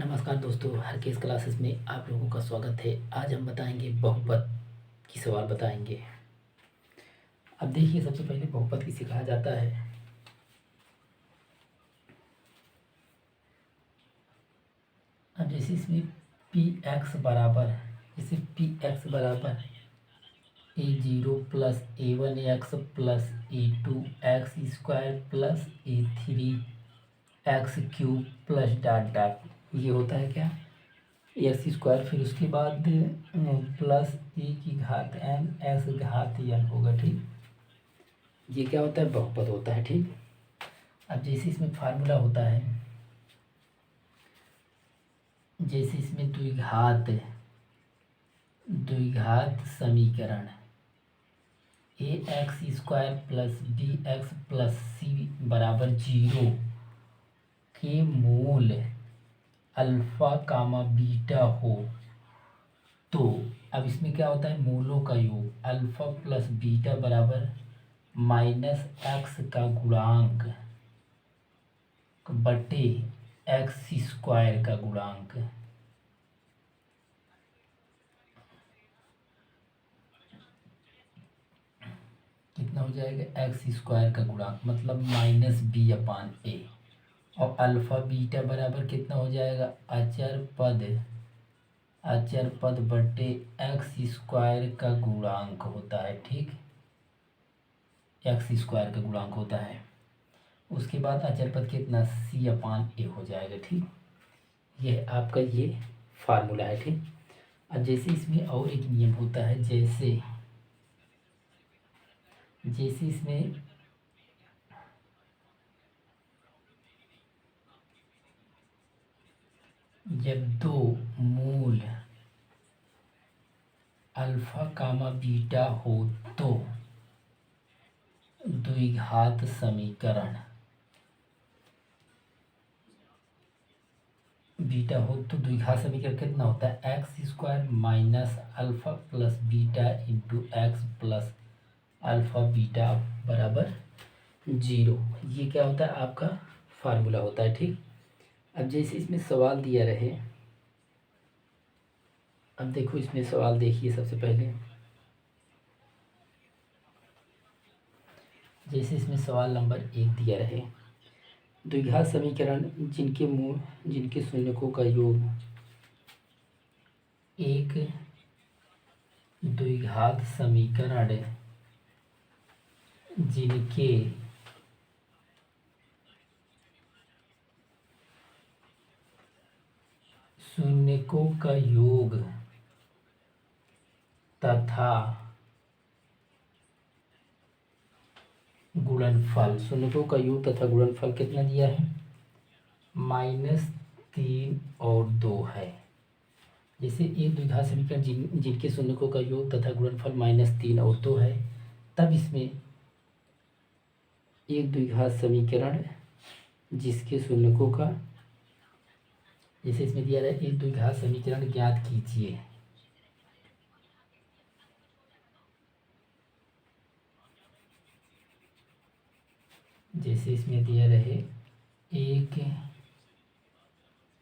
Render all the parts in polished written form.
नमस्कार दोस्तों, हर case classes में आप लोगों का स्वागत है। आज हम बताएंगे बहुपद की सवाल बताएंगे। अब देखिए, सबसे पहले बहुपद किसे कहा जाता है। अब जैसे इसमें पी एक्स बराबर A0 plus A1 x plus A2 x square plus A3 x cube plus dot dot, ये होता है क्या, एक्स स्क्वायर, फिर उसके बाद प्लस ए की घात एन एक्स घात एन होगा। ठीक, ये क्या होता है, बहुपद होता है। ठीक, अब जैसे इसमें फार्मूला होता है, जैसे इसमें द्विघात समीकरण a x square plus b x plus c बराबर 0 के मूल अल्फा कामा बीटा हो, तो अब इसमें क्या होता है, मूलों का योग अल्फा प्लस बीटा बराबर माइनस एक्स का गुणांक बटे एक्स स्क्वायर का गुणांक। कितना हो जाएगा, एक्स स्क्वायर का गुणांक मतलब माइनस बी अपान ए, और अल्फा बीटा बराबर कितना हो जाएगा, अचर पद बटे एक्स स्क्वायर का गुणांक होता है। ठीक, एक्स स्क्वायर का गुणांक होता है। उसके बाद अचर पद कितना, सी अपान ए हो जाएगा। ठीक, यह आपका ये फार्मूला है। ठीक, अब जैसे इसमें और एक नियम होता है, जैसे इसमें जब दो मूल अल्फा कामा बीटा हो तो द्विघात समीकरण बीटा हो तो द्विघात समीकरण कितना होता है, x square minus alpha plus beta into x plus alpha beta बराबर 0। ये क्या होता है, आपका फार्मूला होता है। ठीक, अब जैसे इसमें सवाल दिया रहे, अब देखो इसमें सवाल देखिए, सबसे पहले जैसे इसमें सवाल नंबर 1 दिया रहे, द्विघात समीकरण जिनके शून्यकों का योग एक द्विघात समीकरण जिनके शून्यकों का योग तथा गुणनफल, शून्यकों का योग तथा गुणनफल कितना दिया है, -3 और 2 है। जैसे एक द्विघात समीकरण जिनके शून्यकों का योग तथा गुणनफल -3 और 2 है, तब इसमें एक द्विघात समीकरण जिसके शून्यकों का, जैसे इसमें दिया है एक द्विघात समीकरण ज्ञात कीजिए, जैसे इसमें दिया रहे एक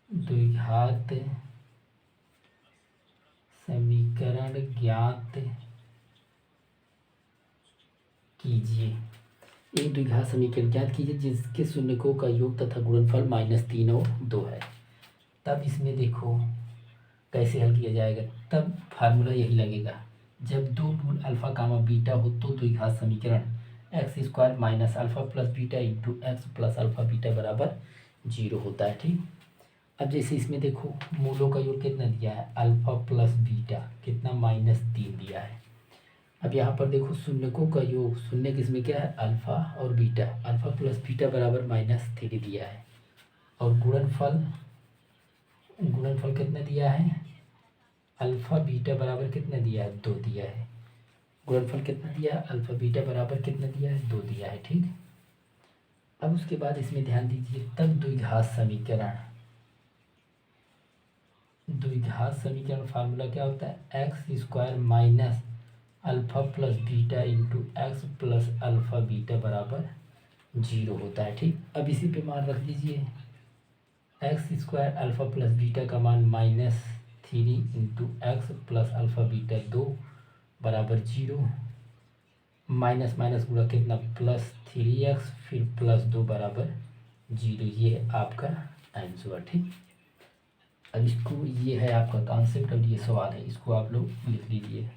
द्विघात समीकरण ज्ञात कीजिए, एक द्विघात समीकरण ज्ञात कीजिए जिसके शून्यकों का योग तथा गुणनफल -3 और 2 है। तब इसमें देखो कैसे हल किया जाएगा, तब फार्मूला यही लगेगा, जब दो मूल अल्फा कामा बीटा हो तो द्विघात समीकरण x square minus alpha plus beta into x plus alpha beta बराबर 0 होता है। ठीक, अब जैसे इसमें देखो मूलों का योग कितना दिया है, अल्फा प्लस बीटा कितना, -3 दिया है। अब यहाँ पर देखो शून्यकों का योग, शून्य किसमें क्या है, अल्फा और बीटा, अल्फा प्लस बीटा बराबर -3 दिया है, और गुणनफल कितना दिया है, अल्फा बीटा बराबर कितना दिया है, 2 दिया है। गुणनफल कितना दिया है, अल्फा बीटा बराबर कितना दिया है, 2 दिया है। ठीक, अब उसके बाद इसमें ध्यान दीजिए, तब द्विघात समीकरण फार्मूला क्या होता है, x square minus alpha plus beta into x plus alpha beta बराबर 0 होता है। ठीक, अब इसी पे मान रख दीजिए, x square alpha plus beta का मान -3 into x plus alpha beta 2 बराबर 0, माइनस माइनस गुणा कितना +3x फिर +2 बराबर 0। ये है आपका आंसर। ठीक, अब इसको, ये है आपका कॉन्सेप्ट और ये सवाल है, इसको आप लोग लिख लीजिए।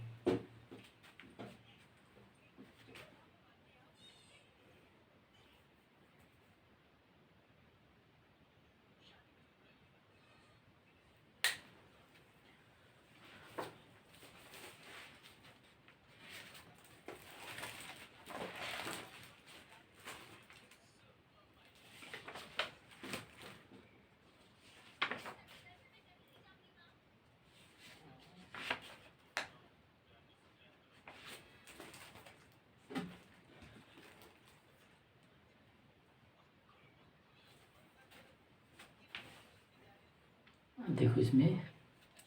देखो इसमें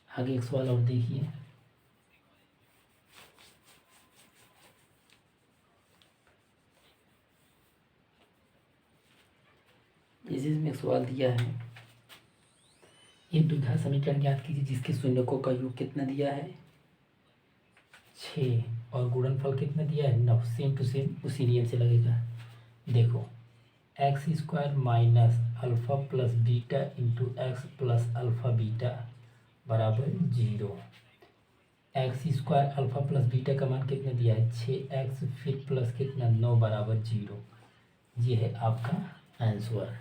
आगे एक सवाल और देखिए। जैसे इसमें एक सवाल दिया है, एक द्विघात समीकरण ज्ञात कीजिए जिसके शून्यकों का योग कितना दिया है 6 और गुणनफल कितना दिया है 9। सेम टू सेम उसी नियम से लगेगा। देखो x square minus alpha plus beta into x plus alpha beta बराबर 0। X square alpha plus beta का मान कितना दिया है 6x फिर प्लस कितना 9 बराबर 0। ये है आपका आंसर।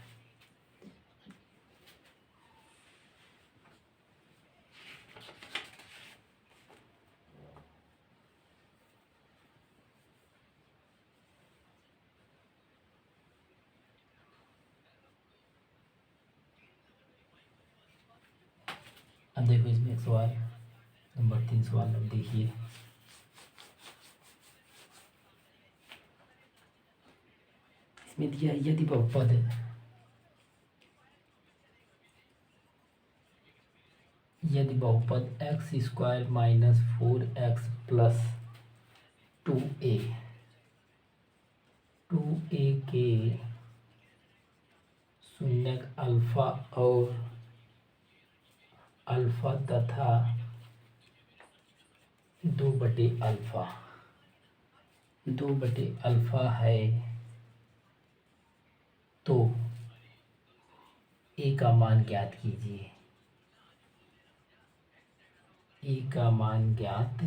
अब देखो इसमें एक सवाल नंबर 3 सवाल अब देखिए। इसमें दिया है यदि बहुपद x square minus 4x plus 2a के शून्यक अल्फा और अल्फा तथा 2/अल्फा है तो a का मान ज्ञात कीजिए। a का मान ज्ञात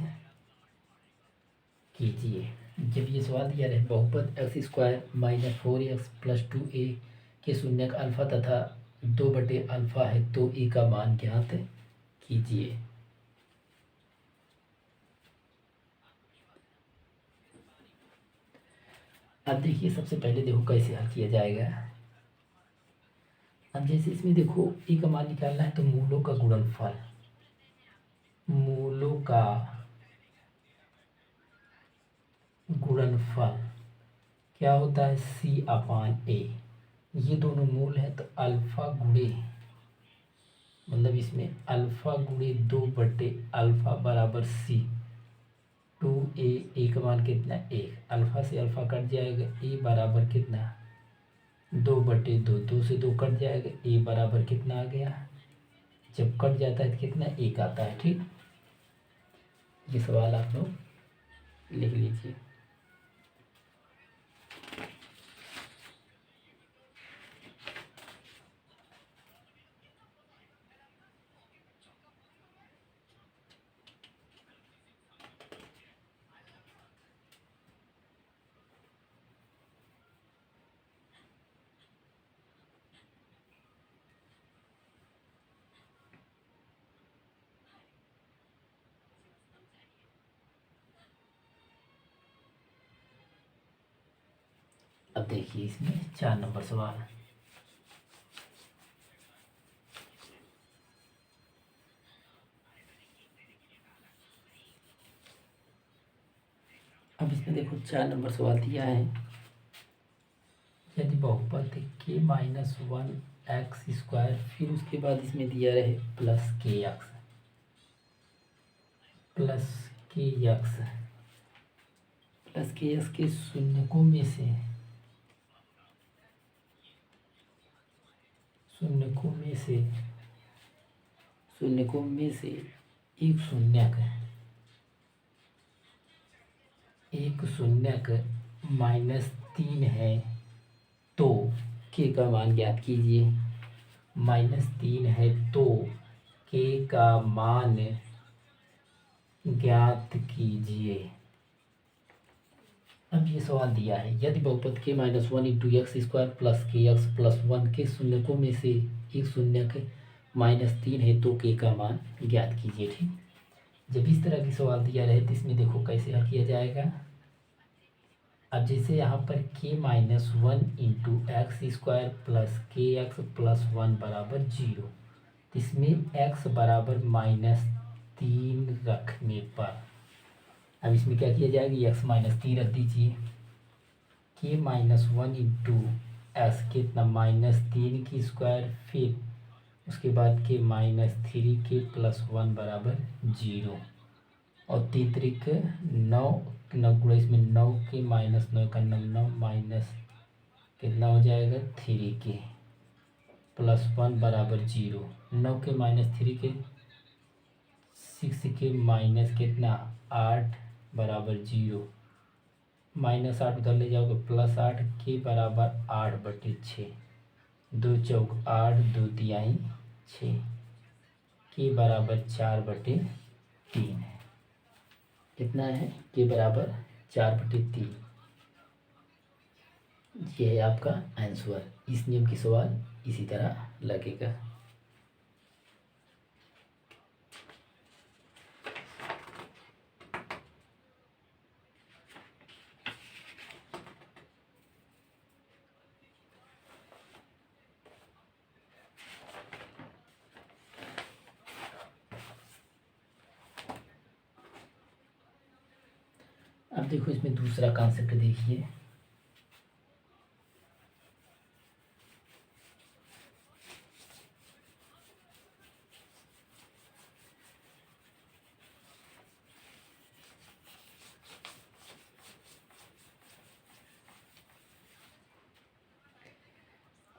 कीजिए। जब ये सवाल दिया रहे बहुपद x square minus 4x plus 2a के शून्यक अल्फा तथा 2/अल्फा है तो a का मान ज्ञात कीजिए। अब देखिए सबसे पहले देखो कैसे हल किया जाएगा। अब जैसे इसमें देखो a का मान निकालना है तो मूलों का गुणनफल, मूलों का गुणनफल क्या होता है c/a। ये दोनों मूल है तो अल्फा गुणे, मतलब इसमें अल्फा गुणे 2/अल्फा बराबर c। 2a का मान कितना 1, अल्फा से अल्फा कट जाएगा a बराबर कितना 2/2, 2 से 2 कट जाएगा a बराबर कितना आ गया, जब कट जाता है तो कितना 1 आता है। ठीक, ये सवाल आप लोग लिख लीजिए। अब देखिए इसमें 4 नंबर सवाल। अब इसमें देखो 4 नंबर सवाल दिया है यदि बहुपद k माइनस 1x स्क्वायर फिर उसके बाद इसमें दिया रहे प्लस kx के शून्यकों शून्यकों में से एक शून्यक -3 है तो के का मान ज्ञात कीजिए। -3 है तो के का मान ज्ञात कीजिए। अब ये सवाल दिया है, यदि बहुपद के -1 इंटू एक्स स्क्वायर प्लस के एक्स प्लस 1 के शून्यकों में से एक शून्यक -3 है तो के का मान ज्ञात कीजिए। ठीक, जब इस तरह की सवाल दिया रहे तो इसमें देखो कैसे हल किया जाएगा। अब जैसे यहाँ पर k-1 into x square plus के एक्स प्लस 1 बराबर 0, इसमें x बराबर -3 रखने पर अब इसमें क्या किया जाएगा, x -3 रख दीजिए। k-1 इंटू एक्स कितना -3 की स्क्वायर, फिर उसके बाद k-3 के प्लस 1 बराबर 0 और 3 त्रिक 9, 9 गुणा इसमें 9 के -9 का 9 माइनस कितना हो जाएगा 3 के प्लस 1 बराबर 0। 9 के -3 के 6 के माइनस कितना 8 बराबर 0, -8 उधर ले जाओगे +8 के बराबर 8/6, 2 चौक 8, 2 तिहाई 6 के बराबर 4/3 है। कितना है के बराबर 4/3। ये है आपका आंसर। इस नियम की सवाल इसी तरह लगेगा। अब देखो इसमें दूसरा कॉन्सेप्ट देखिए।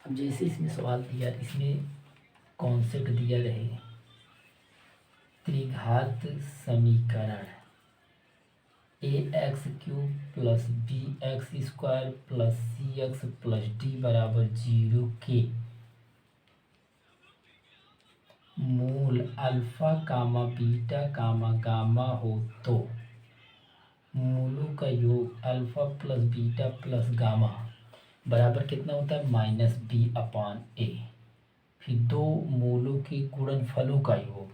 अब जैसे इसमें सवाल दिया, इसमें कॉन्सेप्ट दिया रहे त्रिघात समीकरण ax³ plus bx² plus cx plus d बराबर 0 के मूल अल्फा कामा बीटा कामा गामा हो तो मूलों का योग alpha plus beta plus gamma बराबर कितना होता है -b/a। फिर दो मूलों के गुणनफलों का योग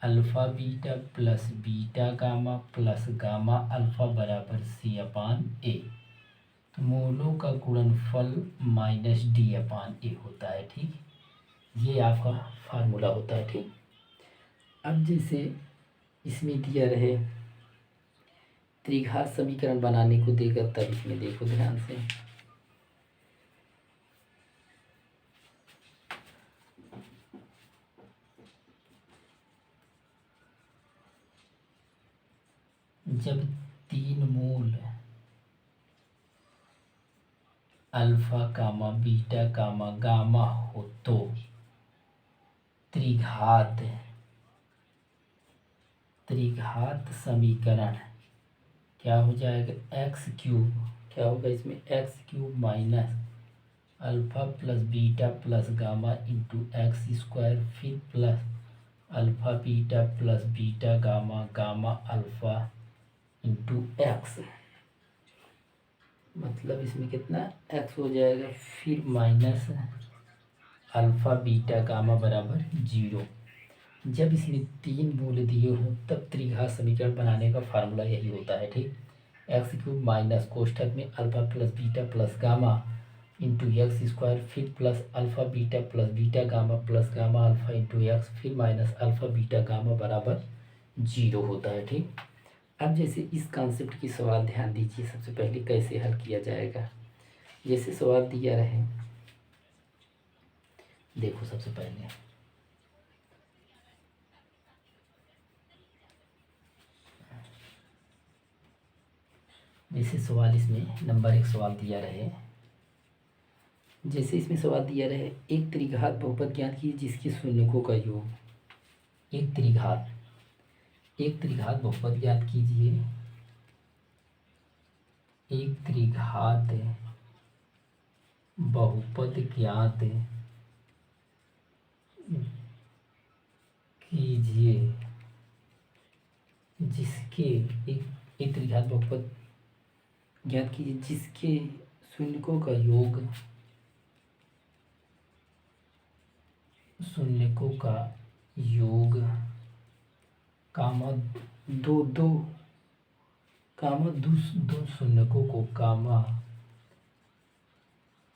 alpha beta plus beta gamma plus gamma alpha बराबर c/a। तो मूलों का गुणनफल -d/a होता है। ठीक, ये आपका फार्मूला होता है। ठीक, अब जैसे इसमें दिया रहे त्रिघात समीकरण बनाने को देगा, तब इसमें देखो ध्यान से, जब 3 मूल अल्फा कामा बीटा कामा गामा हो तो त्रिघात समीकरण क्या हो जाएगा, x³ क्या होगा इसमें x³ minus alpha plus beta plus gamma into x², फिर plus alpha beta plus beta gamma gamma alpha into x, मतलब इसमें कितना x हो जाएगा, फिर माइनस अल्फा बीटा गामा बराबर 0। जब इसमें 3 मूल दिए हों तब त्रिघात समीकरण बनाने का फार्मूला यही होता है। ठीक, x³ माइनस कोष्ठक में alpha plus beta plus gamma into x², फिर plus alpha beta plus beta gamma plus gamma alpha into x, फिर माइनस अल्फा बीटा गामा बराबर 0 होता है। ठीक, अब जैसे इस कॉन्सेप्ट की सवाल ध्यान दीजिए, सबसे पहले कैसे हल किया जाएगा। जैसे सवाल दिया रहे, देखो सबसे पहले जैसे सवाल इसमें नंबर 1 सवाल दिया रहे जैसे इसमें सवाल दिया रहे एक त्रिघात बहुपद ज्ञात कीजिए जिसके शून्यकों का योग। एक त्रिघात बहुपद ज्ञात कीजिए। एक त्रिघात बहुपद ज्ञात कीजिए जिसके एक त्रिघात बहुपद ज्ञात कीजिए जिसके शून्यकों का योग कामा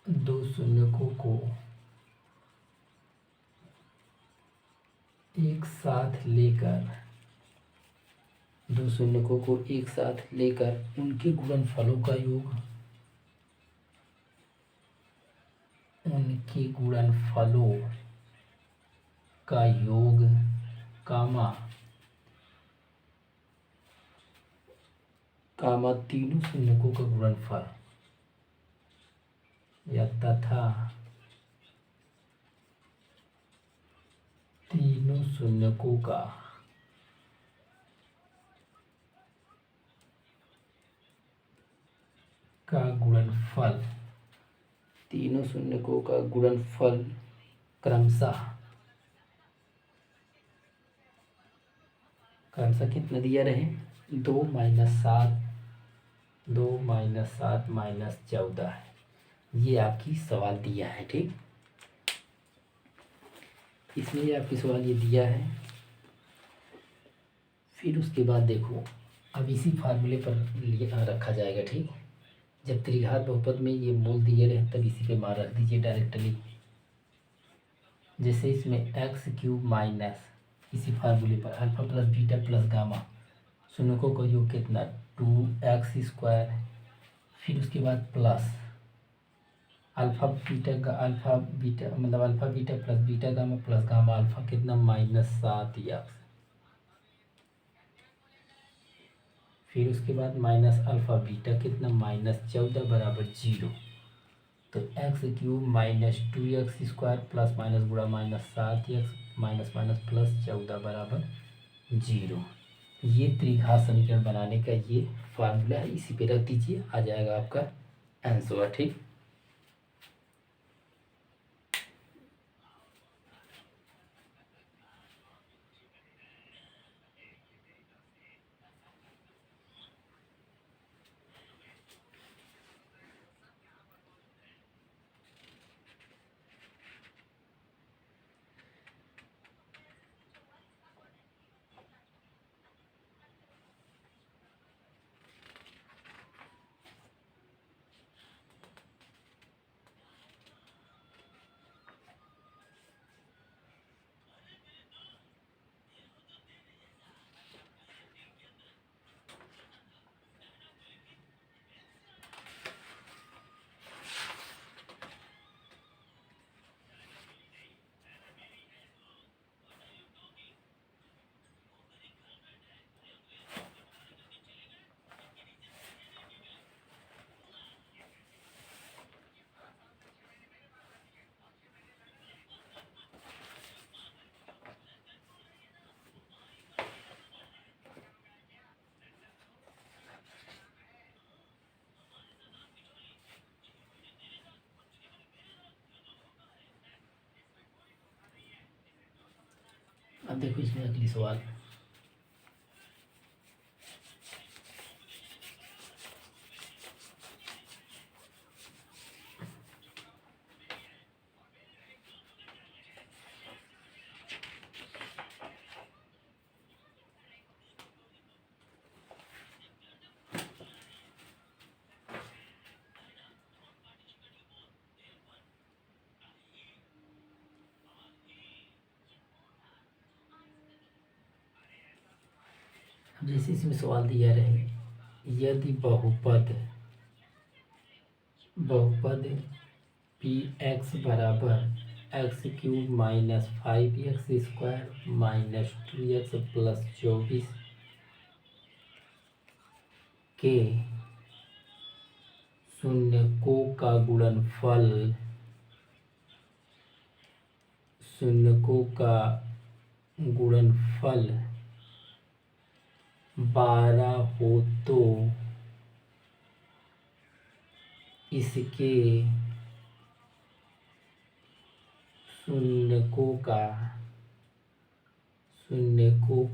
दो शून्यकों को एक साथ लेकर उनके गुणनफलों का योग कामा तीनों शून्यकों का गुणनफल या तथा तीनों शून्यकों का गुणनफल क्रमशः कितना दिया रहे 2 - 7 - 14 है। ये आपकी सवाल दिया है। ठीक, इसमें ये आपकी सवाल ये दिया है। फिर उसके बाद देखो अब इसी फार्मूले पर रखा जाएगा। ठीक, जब त्रिघात बहुपद में ये मूल दिए रहे तब इसी पे मान रख दीजिए डायरेक्टली। जैसे इसमें x³ माइनस इसी फार्मूले पर alpha plus beta plus gamma शून्यकों का योग कितना 2x²। फिर उसके बाद plus alpha beta plus beta gamma plus gamma alpha कितना -7x। फिर उसके बाद माइनस अल्फा बीटा कितना -14 बराबर 0। तो x³ - 2x² प्लस माइनस गुणा -7x माइनस माइनस प्लस 14 बराबर 0। ये त्रिघात समीकरण बनाने का ये फार्मूला है, इसी पे रख दीजिए, आ जाएगा आपका आंसर। ठीक, अब देखो इसमें अगली सवाल। जैसे इसमें सवाल दिया रहे यदि बहुपद px बराबर x³ - 5x² - 2x + 24 के शून्यकों का गुणनफल शून्यकों का गुणनफल 12 हो तो इसके शून्यकों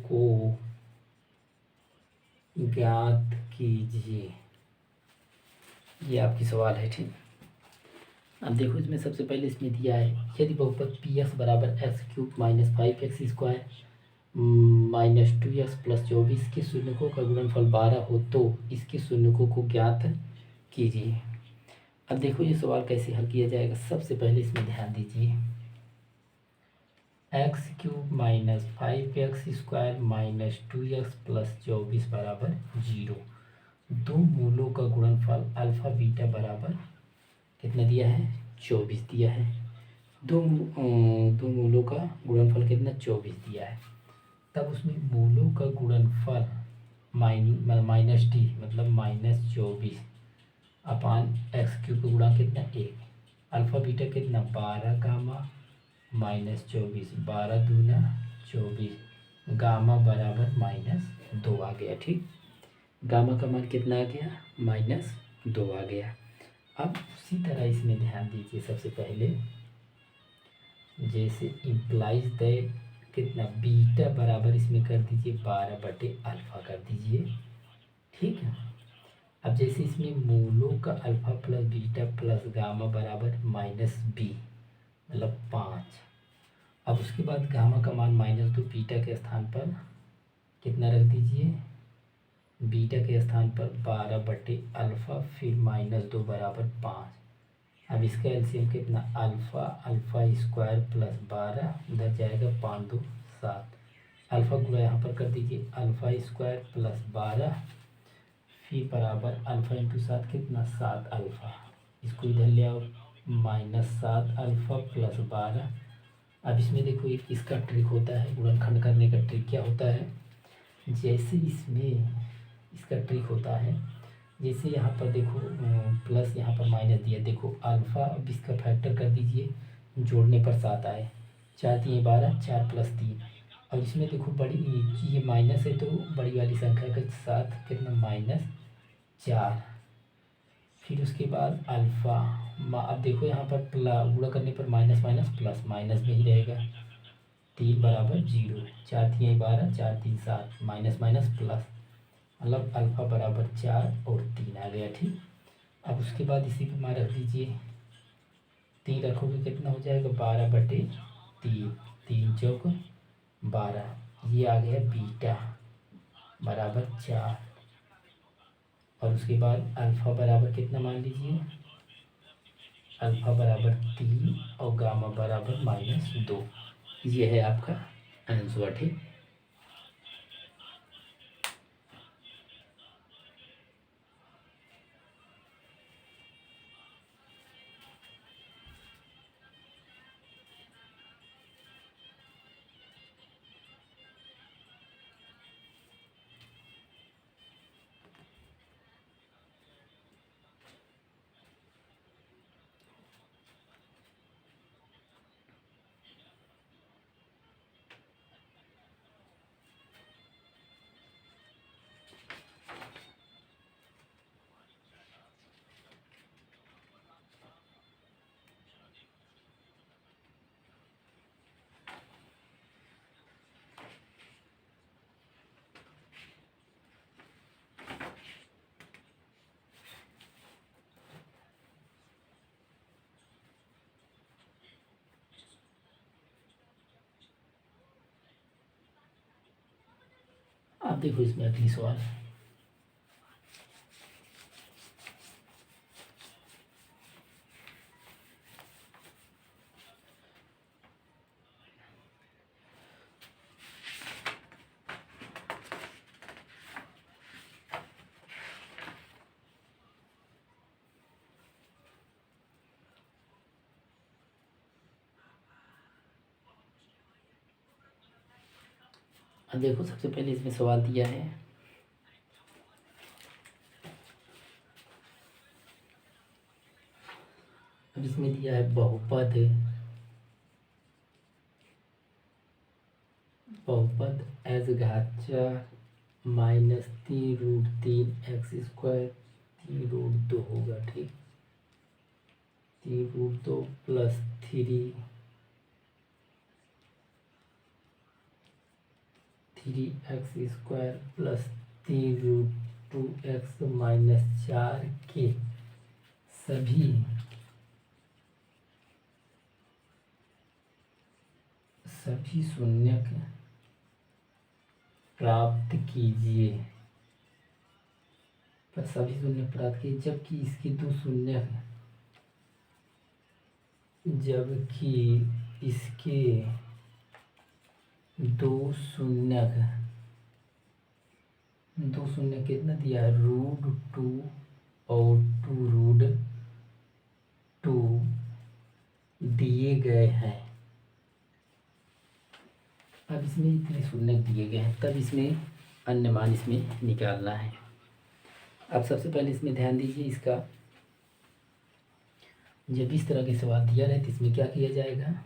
को ज्ञात कीजिए। ये आपकी सवाल है, ठीक। अब देखो इसमें सबसे पहले इसमें दिया है यदि बहुपद पी एक्स बराबर x cube minus 5x² minus 2x plus 24 के शून्यकों का गुणनफल 12 हो तो इसके शून्यकों को ज्ञात कीजिए। अब देखो ये सवाल कैसे हल किया जाएगा। सबसे पहले इसमें ध्यान दीजिए, x cube minus 5x² minus 2x plus 24 बराबर 0। दो मूलों का गुणनफल अल्फ़ा बीटा बराबर कितना दिया है, 24 दिया है। दो मूलों का गुणनफल कितना, 24 दिया है। तब उसमें मूलों का गुणनफल माइनस डी मतलब माइनस 24 अपान एक्स क्यूब का गुणा कितना 1, अल्फ़ा बीटा कितना 12 गामा माइनस 24, 12 दूना 24, गामा बराबर -2 आ गया, ठीक। गामा का मान कितना आ गया, -2 आ गया। अब उसी तरह इसमें ध्यान दीजिए, सबसे पहले जैसे इम्प्लाइज दैट कितना बीटा बराबर इसमें कर दीजिए 12/अल्फ़ा कर दीजिए, ठीक है। अब जैसे इसमें मूलों का alpha plus beta plus gamma बराबर -b मतलब 5। अब उसके बाद गामा का मान -2 बीटा के स्थान पर कितना रख दीजिए, बीटा के स्थान पर 12/अल्फ़ा फिर -2 बराबर 5। अब इसका एलसीएम कितना अल्फ़ा स्क्वायर प्लस 12 उधर जाएगा 5 2 7, अल्फ़ा गुणा यहाँ पर कर दीजिए अल्फ़ा स्क्वायर प्लस 12 फिर बराबर अल्फ़ा इंटू 7 कितना 7 अल्फ़ा, इसको इधर ले आओ -7 अल्फ़ा प्लस 12। अब इसमें देखो एक इसका ट्रिक होता है, गुणनखंड करने का ट्रिक क्या होता है, जैसे इसमें इसका ट्रिक होता है, जैसे यहाँ पर देखो प्लस यहाँ पर माइनस दिया, देखो अल्फ़ा अब इसका फैक्टर कर दीजिए, जोड़ने पर 7 आए, 4 3 12, 4 प्लस 3। और इसमें देखो बड़ी ये माइनस है तो बड़ी वाली संख्या का साथ कितना -4, फिर उसके बाद अल्फ़ा अब देखो यहाँ पर गुणा करने पर माइनस माइनस प्लस माइनस में ही रहेगा, 3 बराबर 0, 4 3 12, 4 3 7 माइनस माइनस प्लस मतलब अल्फ़ा बराबर 4 और 3 आ गया, ठीक। अब उसके बाद इसी पर मान रख दीजिए, 3 रखोगे कितना हो जाएगा 12/3, 3 चौक 12, ये आ गया बीटा बराबर 4। और उसके बाद अल्फ़ा बराबर कितना मान लीजिए, अल्फ़ा बराबर 3 और गामा बराबर -2। ये है आपका आंसर, ठीक। अब देखो इसमें अगली सवाल, अब देखो सबसे पहले इसमें सवाल दिया है, अब इसमें दिया है बहुपद बहुपद एस घात 4 माइनस 3√3 एक्स स्क्वायर 3√2 होगा। ठीक, 3√2 plus 3x square plus 3√2x minus 4 के सभी शून्यक प्राप्त कीजिए। पर सभी शून्य प्राप्त कीजिए जबकि इसके दो शून्य कितना दिया है, √2 और 2√2 दिए गए हैं। अब इसमें इतने शून्य दिए गए हैं, तब इसमें अन्य मान इसमें निकालना है। अब सबसे पहले इसमें ध्यान दीजिए, इसका जब इस तरह के सवाल दिया रहे तो इसमें क्या किया जाएगा,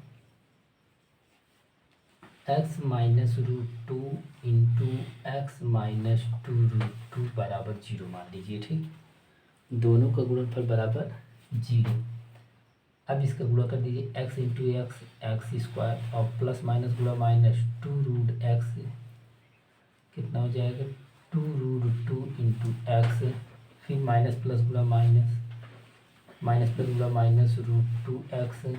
x minus √2 into x minus 2√2 बराबर 0 मान लीजिए। ठीक, दोनों का गुणनफल बराबर 0। अब इसका गुणा कर दीजिए, x इंटू एक्स स्क्वायर और प्लस माइनस गुणा माइनस 2√x कितना हो जाएगा, 2√2 इंटू एक्स, फिर माइनस प्लस गुणा माइनस प्लस गुणा माइनस √2x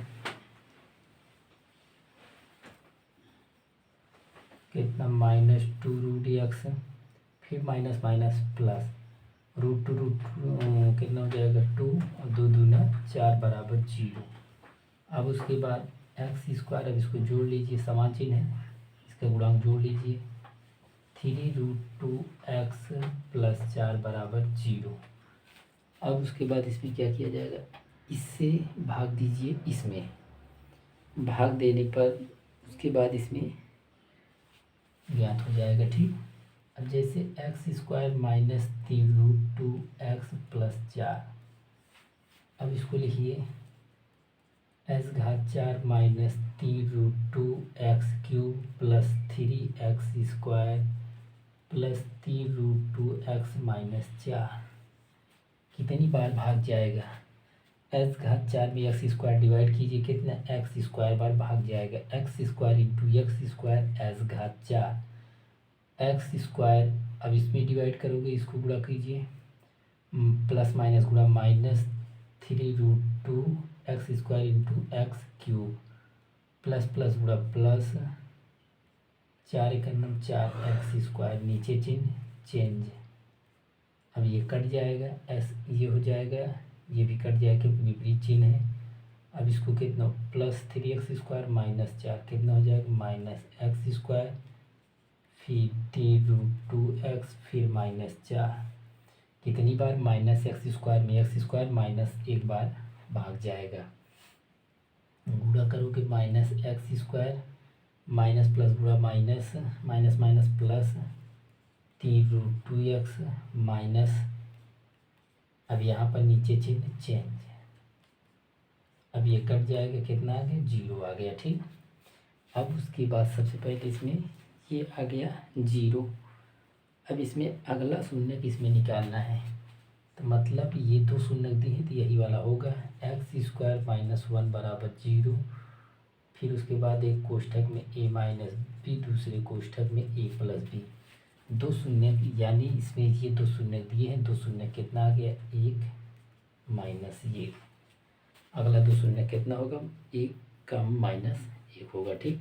कितना, माइनस 2√x, फिर माइनस माइनस प्लस √2 कितना हो जाएगा 2 और 2 दूना 4 बराबर 0। अब उसके बाद एक्स स्क्वायर, अब इसको जोड़ लीजिए, समान चिन्ह है, इसका गुणांक जोड़ लीजिए, 3√2x प्लस 4 बराबर 0। अब उसके बाद इसमें क्या किया जाएगा, इससे भाग दीजिए, इसमें भाग देने पर उसके बाद इसमें ज्ञात हो जाएगा। ठीक, अब जैसे x square minus 3√2x plus 4, अब इसको लिखिए एस घात 4 minus 3√2x cube plus 3x square plus 3√2x minus 4 कितनी बार भाग जाएगा, एस घात 4 में एक्स स्क्वायर डिवाइड कीजिए, कितना एक्स स्क्वायर बार भाग जाएगा, x square into x square S घात 4 एक्स स्क्वायर। अब इसमें डिवाइड करोगे, इसको गुणा कीजिए, प्लस माइनस गुणा minus 3√2 x square into x cube plus plus गुणा प्लस 4 एकम 4 एक्स स्क्वायर, नीचे चिन्ह चेंज। अब ये कट जाएगा, एस ये हो जाएगा, ये भी कट जाएगा क्योंकि विपरीत चिन्ह है। अब इसको कितना, प्लस 3x स्क्वायर माइनस 4 कितना हो जाएगा, माइनस एक्स स्क्वायर, फिर 3√2x, फिर माइनस 4 कितनी बार, माइनस एक्स स्क्वायर में एक्स स्क्वायर माइनस एक बार भाग जाएगा। गुणा करोगे, minus x square minus plus गुणा minus minus minus plus 3√2x minus, अब यहाँ पर नीचे चिन्ह चेंज, अब ये कट जाएगा, कितना आ गया, 0 आ गया। ठीक, अब उसके बाद सबसे पहले इसमें ये आ गया 0। अब इसमें अगला शून्य इसमें निकालना है, तो मतलब ये दो शून्य दिए हैं तो यही वाला होगा, एक्स स्क्वायर माइनस 1 बराबर 0, फिर उसके बाद एक कोष्ठक में a माइनस बी, दूसरे कोष्ठक में a प्लस बी, दो शून्य, यानी इसमें ये दो शून्य दिए हैं, दो शून्य कितना आ गया, 1 माइनस ये, अगला दो शून्य कितना होगा, 1 कम माइनस 1 होगा। ठीक,